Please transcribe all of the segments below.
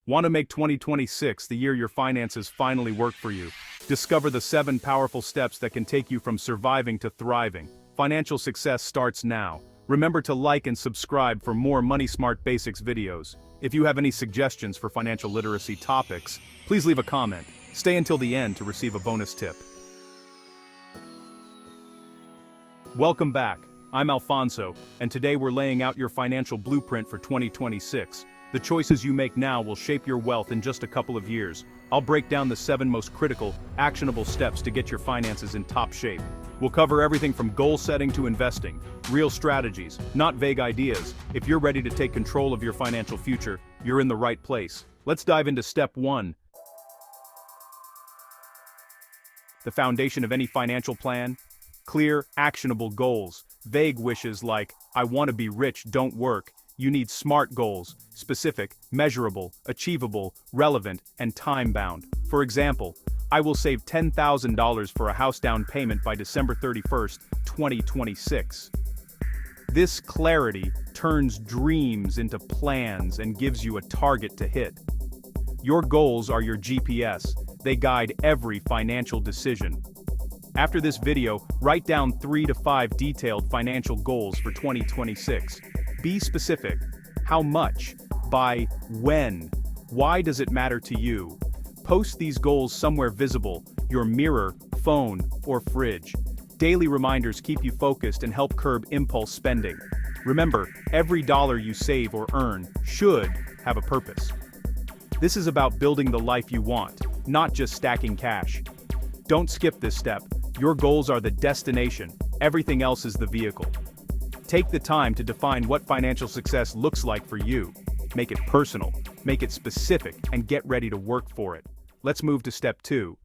Want to make 2026 the year your finances finally work for you? Discover the 7 powerful steps that can take you from surviving to thriving. Financial success starts now. Remember to like and subscribe for more Money Smart Basics videos. If you have any suggestions for financial literacy topics, please leave a comment. Stay until the end to receive a bonus tip. Welcome back. I'm Alfonso, and today we're laying out your financial blueprint for 2026. The choices you make now will shape your wealth in just a couple of years. I'll break down the 7 most critical, actionable steps to get your finances in top shape. We'll cover everything from goal setting to investing, real strategies, not vague ideas. If you're ready to take control of your financial future, you're in the right place. Let's dive into step 1. The foundation of any financial plan? Clear, actionable goals. Vague wishes like, I want to be rich, don't work. You need SMART goals, specific, measurable, achievable, relevant, and time-bound. For example, I will save $10,000 for a house down payment by December 31st, 2026. This clarity turns dreams into plans and gives you a target to hit. Your goals are your GPS. They guide every financial decision. After this video, write down 3 to 5 detailed financial goals for 2026. Be specific. How much? By when? Why does it matter to you? Post these goals somewhere visible, your mirror, phone, or fridge. Daily reminders keep you focused and help curb impulse spending. Remember, every dollar you save or earn should have a purpose. This is about building the life you want, not just stacking cash. Don't skip this step. Your goals are the destination, everything else is the vehicle. Take the time to define what financial success looks like for you. Make it personal, make it specific, and get ready to work for it. Let's move to step 2.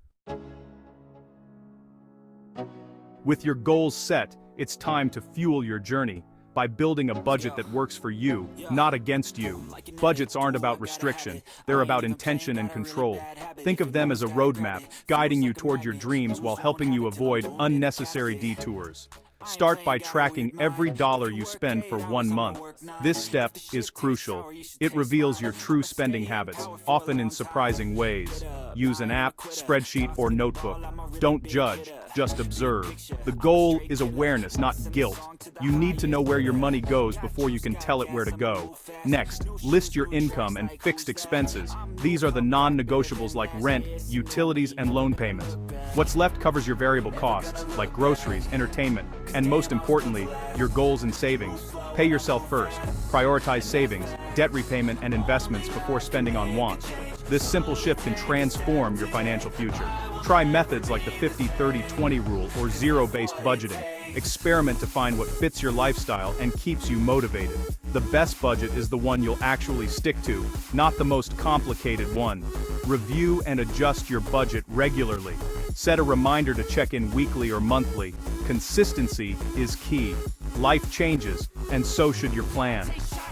With your goals set, it's time to fuel your journey by building a budget that works for you, not against you. Budgets aren't about restriction, they're about intention and control. Think of them as a roadmap, guiding you toward your dreams while helping you avoid unnecessary detours. Start by tracking every dollar you spend for 1 month. This step is crucial. It reveals your true spending habits, often in surprising ways. Use an app, spreadsheet, or notebook. Don't judge, just observe. The goal is awareness, not guilt. You need to know where your money goes before you can tell it where to go. Next, list your income and fixed expenses. These are the non-negotiables like rent, utilities, and loan payments. What's left covers your variable costs, like groceries, entertainment, and most importantly, your goals and savings. Pay yourself first. Prioritize savings, debt repayment, and investments before spending on wants. This simple shift can transform your financial future. Try methods like the 50-30-20 rule or zero-based budgeting. Experiment to find what fits your lifestyle and keeps you motivated. The best budget is the one you'll actually stick to, not the most complicated one. Review and adjust your budget regularly. Set a reminder to check in weekly or monthly. Consistency is key. Life changes, and so should your plan.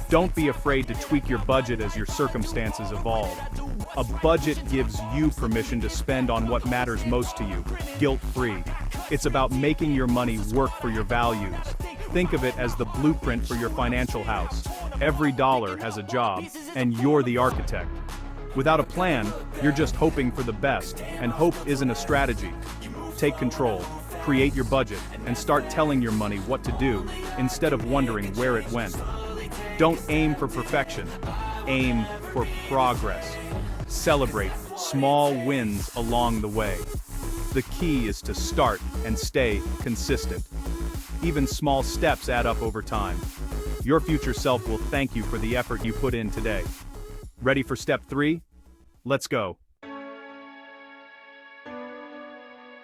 Don't be afraid to tweak your budget as your circumstances evolve. A budget gives you permission to spend on what matters most to you, guilt-free. It's about making your money work for your values. Think of it as the blueprint for your financial house. Every dollar has a job, and you're the architect. Without a plan, you're just hoping for the best, and hope isn't a strategy. Take control, create your budget, and start telling your money what to do, instead of wondering where it went. Don't aim for perfection, aim for progress. Celebrate small wins along the way. The key is to start and stay consistent. Even small steps add up over time. Your future self will thank you for the effort you put in today. Ready for step 3? Let's go.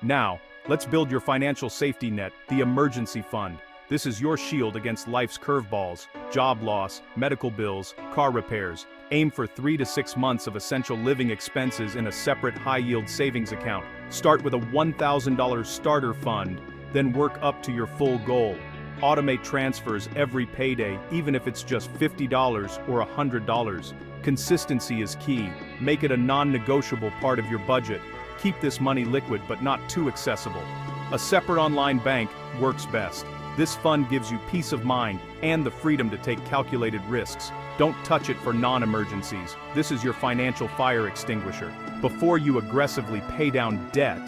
Now, let's build your financial safety net, the emergency fund. This is your shield against life's curveballs, job loss, medical bills, car repairs. Aim for 3 to 6 months of essential living expenses in a separate high-yield savings account. Start with a $1,000 starter fund, then work up to your full goal. Automate transfers every payday, even if it's just $50 or $100. Consistency is key. Make it a non-negotiable part of your budget. Keep this money liquid but not too accessible. A separate online bank works best. This fund gives you peace of mind and the freedom to take calculated risks. Don't touch it for non-emergencies. This is your financial fire extinguisher. Before you aggressively pay down debt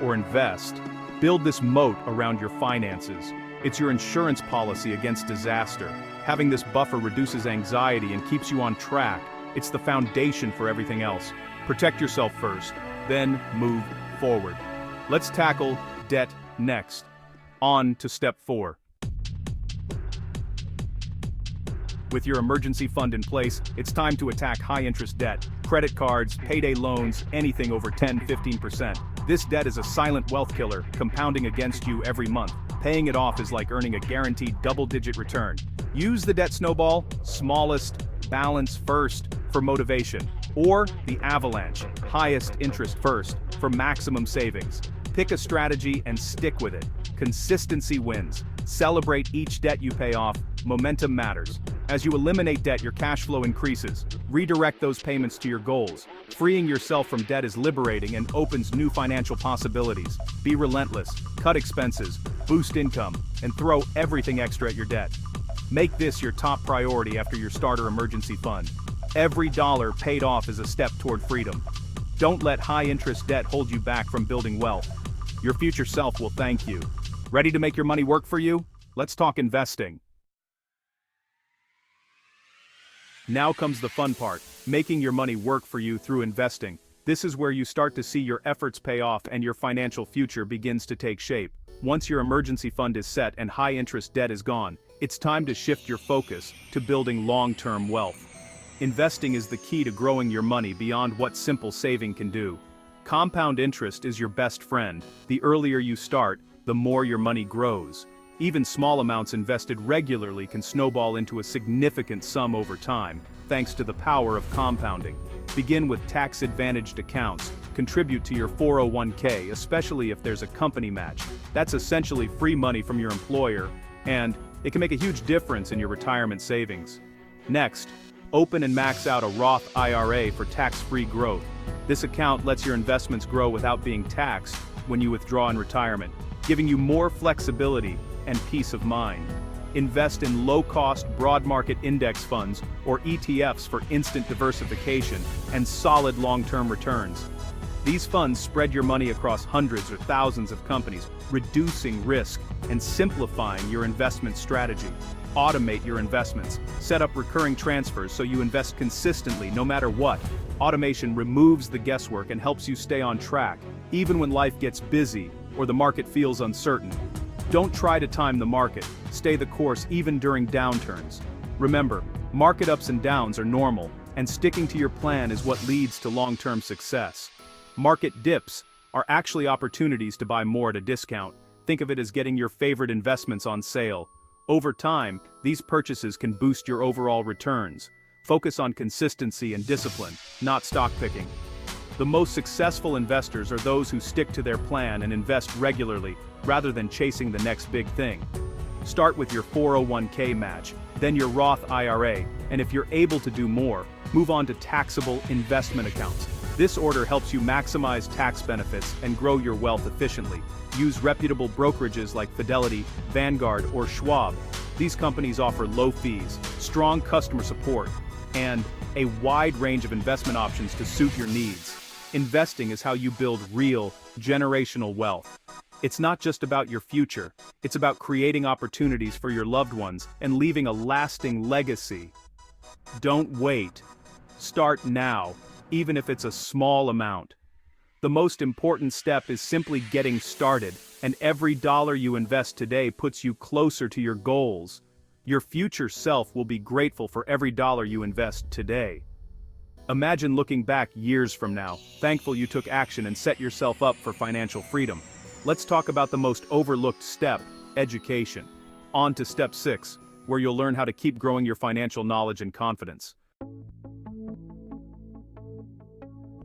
or invest, build this moat around your finances. It's your insurance policy against disaster. Having this buffer reduces anxiety and keeps you on track. It's the foundation for everything else. Protect yourself first, then move forward. Let's tackle debt next. On to step 4. With your emergency fund in place, it's time to attack high-interest debt. Credit cards, payday loans, anything over 10-15%. This debt is a silent wealth killer, compounding against you every month. Paying it off is like earning a guaranteed double-digit return. Use the debt snowball, smallest balance first, for motivation, or the avalanche, highest interest first, for maximum savings. Pick a strategy and stick with it. Consistency wins. Celebrate each debt you pay off. Momentum matters. As you eliminate debt, your cash flow increases. Redirect those payments to your goals. Freeing yourself from debt is liberating and opens new financial possibilities. Be relentless, cut expenses, boost income, and throw everything extra at your debt. Make this your top priority after your starter emergency fund. Every dollar paid off is a step toward freedom. Don't let high-interest debt hold you back from building wealth. Your future self will thank you. Ready to make your money work for you? Let's talk investing. Now comes the fun part, making your money work for you through investing. This is where you start to see your efforts pay off and your financial future begins to take shape. Once your emergency fund is set and high-interest debt is gone, it's time to shift your focus to building long-term wealth. Investing is the key to growing your money beyond what simple saving can do. Compound interest is your best friend. The earlier you start, the more your money grows. Even small amounts invested regularly can snowball into a significant sum over time, thanks to the power of compounding. Begin with tax-advantaged accounts. Contribute to your 401k, especially if there's a company match. That's essentially free money from your employer, and it can make a huge difference in your retirement savings. Next, open and max out a Roth IRA for tax-free growth. This account lets your investments grow without being taxed when you withdraw in retirement, giving you more flexibility and peace of mind. Invest in low-cost, broad-market index funds or ETFs for instant diversification and solid long-term returns. These funds spread your money across hundreds or thousands of companies, reducing risk and simplifying your investment strategy. Automate your investments. Set up recurring transfers so you invest consistently no matter what. Automation removes the guesswork and helps you stay on track, even when life gets busy or the market feels uncertain. Don't try to time the market. Stay the course even during downturns. Remember, market ups and downs are normal, and sticking to your plan is what leads to long-term success. Market dips are actually opportunities to buy more at a discount. Think of it as getting your favorite investments on sale. Over time, these purchases can boost your overall returns. Focus on consistency and discipline, not stock picking. The most successful investors are those who stick to their plan and invest regularly, rather than chasing the next big thing. Start with your 401k match, then your Roth IRA, and if you're able to do more, move on to taxable investment accounts. This order helps you maximize tax benefits and grow your wealth efficiently. Use reputable brokerages like Fidelity, Vanguard, or Schwab. These companies offer low fees, strong customer support, and a wide range of investment options to suit your needs. Investing is how you build real, generational wealth. It's not just about your future, it's about creating opportunities for your loved ones and leaving a lasting legacy. Don't wait. Start now, even if it's a small amount. The most important step is simply getting started, and every dollar you invest today puts you closer to your goals. Your future self will be grateful for every dollar you invest today. Imagine looking back years from now, thankful you took action and set yourself up for financial freedom. Let's talk about the most overlooked step, education. On to step 6, where you'll learn how to keep growing your financial knowledge and confidence.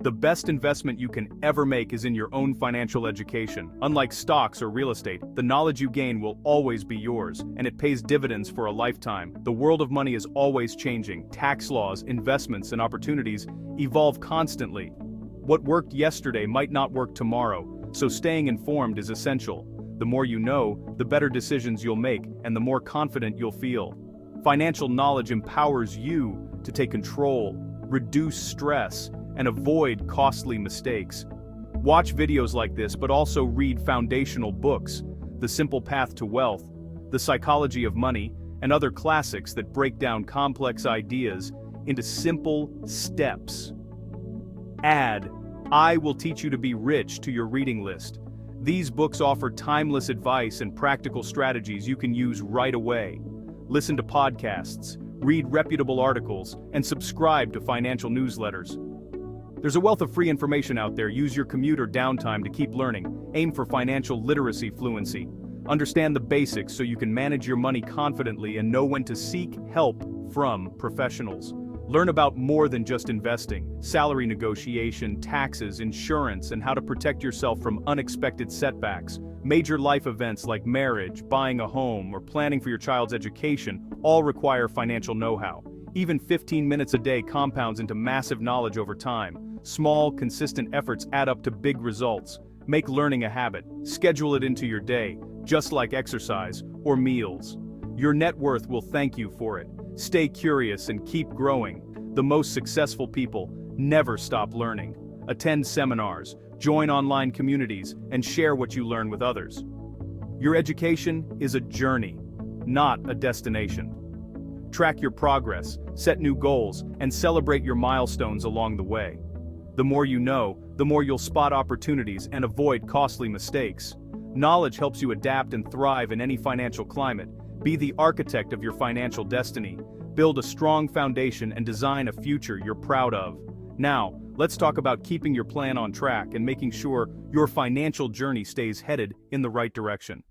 The best investment you can ever make is in your own financial education. Unlike stocks or real estate, the knowledge you gain will always be yours, and it pays dividends for a lifetime. The world of money is always changing. Tax laws, investments, and opportunities evolve constantly. What worked yesterday might not work tomorrow, so staying informed is essential. The more you know, the better decisions you'll make, and the more confident you'll feel. Financial knowledge empowers you to take control, reduce stress, and avoid costly mistakes. Watch videos like this, but also read foundational books, The Simple Path to Wealth, The Psychology of Money, and other classics that break down complex ideas into simple steps. Add I Will Teach You to Be Rich to your reading list. These books offer timeless advice and practical strategies you can use right away. Listen to podcasts, read reputable articles, and subscribe to financial newsletters. There's a wealth of free information out there. Use your commute or downtime to keep learning. Aim for financial literacy fluency. Understand the basics so you can manage your money confidently and know when to seek help from professionals. Learn about more than just investing, salary negotiation, taxes, insurance, and how to protect yourself from unexpected setbacks. Major life events like marriage, buying a home, or planning for your child's education all require financial know-how. Even 15 minutes a day compounds into massive knowledge over time. Small, consistent efforts add up to big results. Make learning a habit. Schedule it into your day, just like exercise or meals. Your net worth will thank you for it. Stay curious and keep growing. The most successful people never stop learning. Attend seminars, join online communities, and share what you learn with others. Your education is a journey, not a destination. Track your progress, set new goals, and celebrate your milestones along the way. The more you know, the more you'll spot opportunities and avoid costly mistakes. Knowledge helps you adapt and thrive in any financial climate. Be the architect of your financial destiny. Build a strong foundation and design a future you're proud of. Now, let's talk about keeping your plan on track and making sure your financial journey stays headed in the right direction.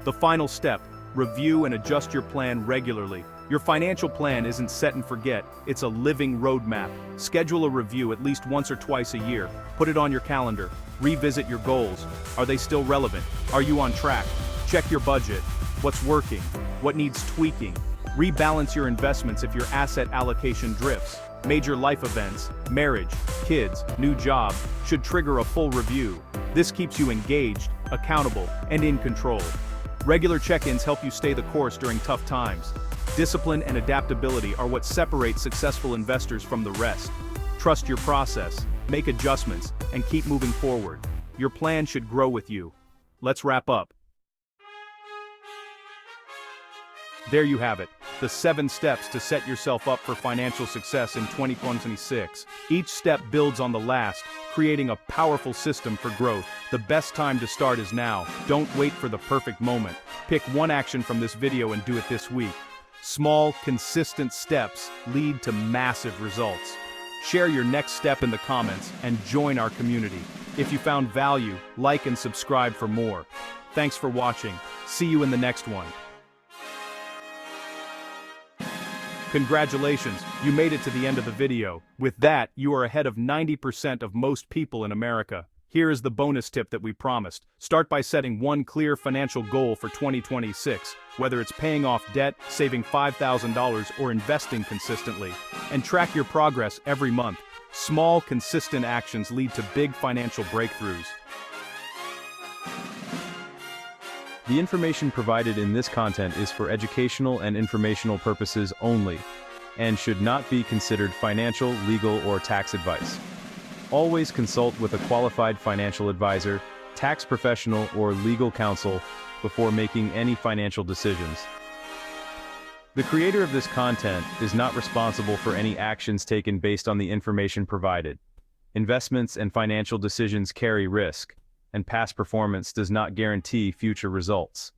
The final step: review and adjust your plan regularly. Your financial plan isn't set and forget, it's a living roadmap. Schedule a review at least once or twice a year. Put it on your calendar. Revisit your goals. Are they still relevant? Are you on track? Check your budget. What's working? What needs tweaking? Rebalance your investments if your asset allocation drifts. Major life events, marriage, kids, new job, should trigger a full review. This keeps you engaged, accountable, and in control. Regular check-ins help you stay the course during tough times. Discipline and adaptability are what separate successful investors from the rest. Trust your process, make adjustments, and keep moving forward. Your plan should grow with you. Let's wrap up. There you have it, the 7 steps to set yourself up for financial success in 2026. Each step builds on the last, creating a powerful system for growth. The best time to start is now. Don't wait for the perfect moment. Pick one action from this video and do it this week. Small, consistent steps lead to massive results. Share your next step in the comments and join our community. If you found value, like and subscribe for more. Thanks for watching. See you in the next one. Congratulations, you made it to the end of the video. With that, you are ahead of 90% of most people in America. Here is the bonus tip that we promised. Start by setting one clear financial goal for 2026, whether it's paying off debt, saving $5,000, or investing consistently. And track your progress every month. Small, consistent actions lead to big financial breakthroughs. The information provided in this content is for educational and informational purposes only, and should not be considered financial, legal, or tax advice. Always consult with a qualified financial advisor, tax professional, or legal counsel before making any financial decisions. The creator of this content is not responsible for any actions taken based on the information provided. Investments and financial decisions carry risk, and past performance does not guarantee future results.